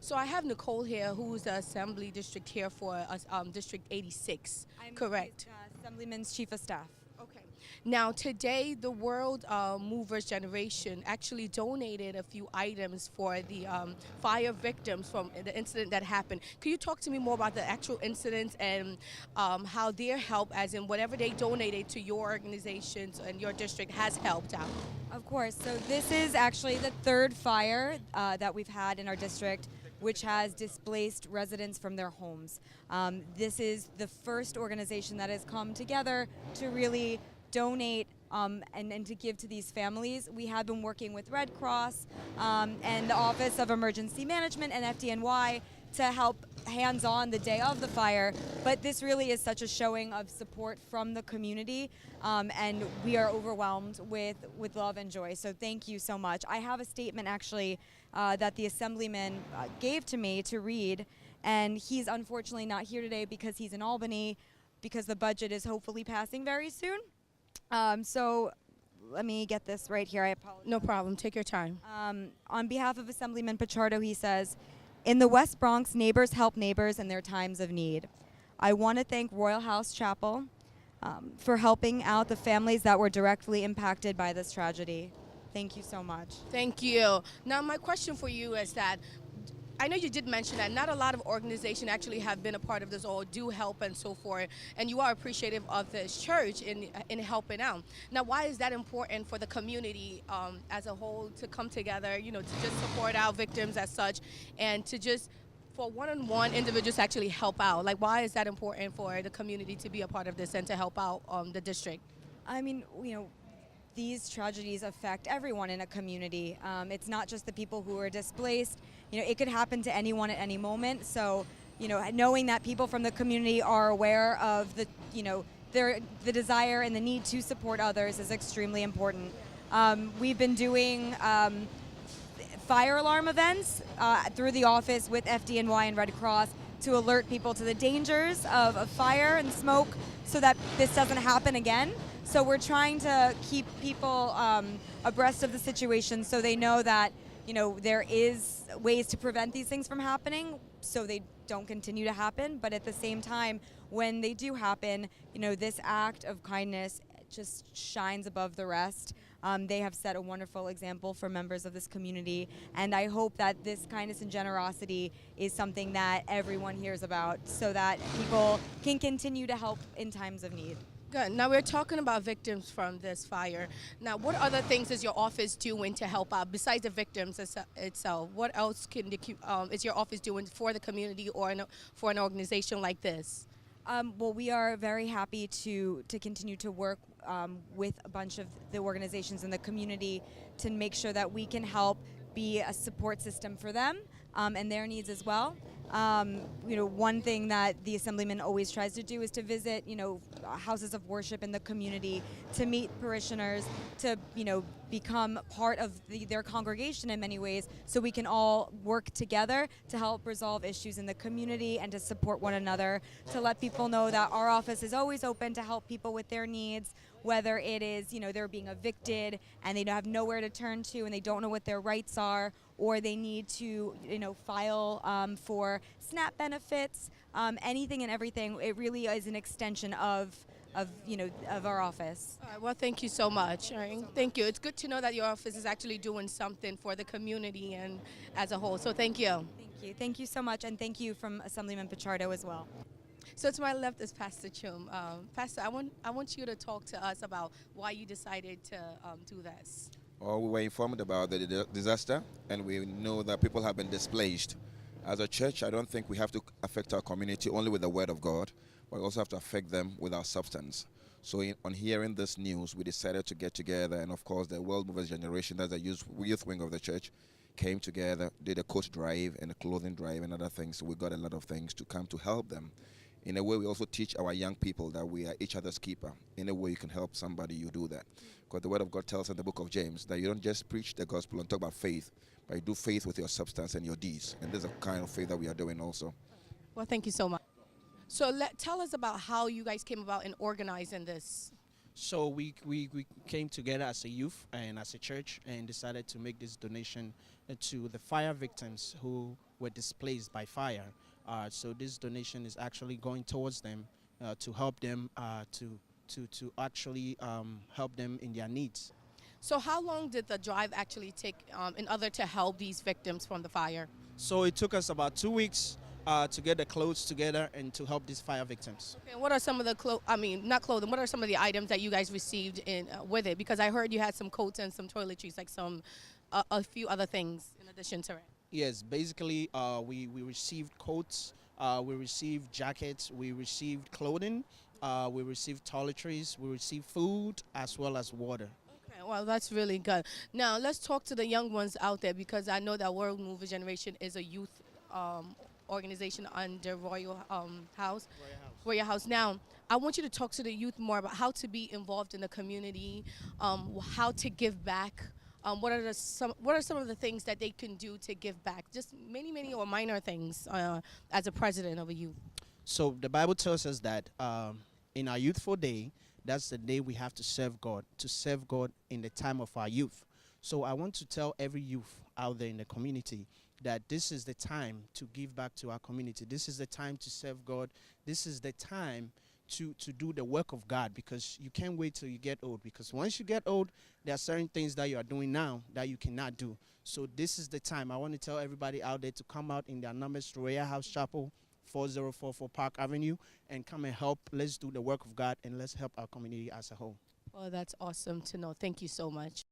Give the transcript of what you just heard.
So I have Nicole here, who's the Assembly District here for us, District 86, I'm correct? Assemblyman's Chief of Staff. Okay. Now, today, the World Movers Generation actually donated a few items for the fire victims from the incident that happened. Could you talk to me more about the actual incident and how their help, as in whatever they donated to your organizations and your district, has helped out? Of course. So this is actually the third fire that we've had in our district, which has displaced residents from their homes. This is the first organization that has come together to really donate and to give to these families. We have been working with Red Cross and the Office of Emergency Management and FDNY to help hands-on the day of the fire, but this really is such a showing of support from the community, and we are overwhelmed with love and joy. So thank you so much. I have a statement actually that the Assemblyman gave to me to read, and he's unfortunately not here today because he's in Albany because the budget is hopefully passing very soon. So let me get this right here. I apologize. No problem. Take your time. On behalf of Assemblyman Pichardo, he says, "In the West Bronx, neighbors help neighbors in their times of need. I want to thank Royal House Chaple for helping out the families that were directly impacted by this tragedy. Thank you so much." Thank you. Now, my question for you is that I know you did mention that not a lot of organizations actually have been a part of this or do help and so forth, and you are appreciative of this church in helping out. Now, why is that important for the community as a whole to come together, to just support our victims as such, and to just for one-on-one individuals to actually help out? Like, why is that important for the community to be a part of this and to help out the district? I mean, these tragedies affect everyone in a community. It's not just the people who are displaced. It could happen to anyone at any moment. So, knowing that people from the community are aware of the desire and the need to support others is extremely important. We've been doing fire alarm events through the office with FDNY and Red Cross to alert people to the dangers of fire and smoke so that this doesn't happen again. So we're trying to keep people abreast of the situation so they know that, there is ways to prevent these things from happening so they don't continue to happen. But at the same time, when they do happen, this act of kindness just shines above the rest. They have set a wonderful example for members of this community, and I hope that this kindness and generosity is something that everyone hears about so that people can continue to help in times of need. Good. Now we're talking about victims from this fire. Now, what other things is your office doing to help out besides the victims itself? What else is your office doing for the community or for an organization like this? Well, we are very happy to continue to work with a bunch of the organizations in the community to make sure that we can help be a support system for them and their needs as well. One thing that the Assemblyman always tries to do is to visit, houses of worship in the community, to meet parishioners, to, become part of their congregation in many ways, so we can all work together to help resolve issues in the community and to support one another, to let people know that our office is always open to help people with their needs, whether it is, they're being evicted and they have nowhere to turn to and they don't know what their rights are, or they need to, file for SNAP benefits, anything and everything. It really is an extension of our office. All right, well, thank you so much. All right, thank you. It's good to know that your office is actually doing something for the community and as a whole. So thank you. Thank you. Thank you so much, and thank you from Assemblyman Pichardo as well. So to my left is Pastor Chum. Pastor, I want you to talk to us about why you decided to do this. Well, we were informed about the disaster, and we know that people have been displaced. As a church, I don't think we have to affect our community only with the word of God, but we also have to affect them with our substance. So on hearing this news, we decided to get together, and of course the World Movers Generation, that's the youth wing of the church, came together, did a coat drive and a clothing drive and other things. So we got a lot of things to come to help them. In a way, we also teach our young people that we are each other's keeper. In a way you can help somebody, you do that. Because the word of God tells in the book of James that you don't just preach the gospel and talk about faith, but you do faith with your substance and your deeds. And this is the kind of faith that we are doing also. Well, thank you so much. So tell us about how you guys came about in organizing this. So we came together as a youth and as a church and decided to make this donation to the fire victims who were displaced by fire. So this donation is actually going towards them to help them to actually help them in their needs. So how long did the drive actually take in order to help these victims from the fire? So it took us about 2 weeks to get the clothes together and to help these fire victims. Okay, what are some of the not clothing, what are some of the items that you guys received in with it? Because I heard you had some coats and some toiletries, like some a few other things in addition to it. Yes, basically we received coats, we received jackets, we received clothing, we received toiletries, we received food as well as water. Okay, well, that's really good. Now, let's talk to the young ones out there because I know that World Mover Generation is a youth organization under Royal House. Royal House. Now, I want you to talk to the youth more about how to be involved in the community, how to give back. What are some of the things that they can do to give back? Just many or minor things as a president of a youth. So the Bible tells us that in our youthful day, that's the day we have to serve God in the time of our youth. So I want to tell every youth out there in the community that this is the time to give back to our community. This is the time to serve God. This is the time to do the work of God, because you can't wait till you get old, because once you get old, there are certain things that you are doing now that you cannot do. So this is the time. I want to tell everybody out there to come out in their numbers to Royal House Chapel, 4044 Park Avenue, and come and help. Let's do the work of God and let's help our community as a whole. Well, that's awesome to know. Thank you so much.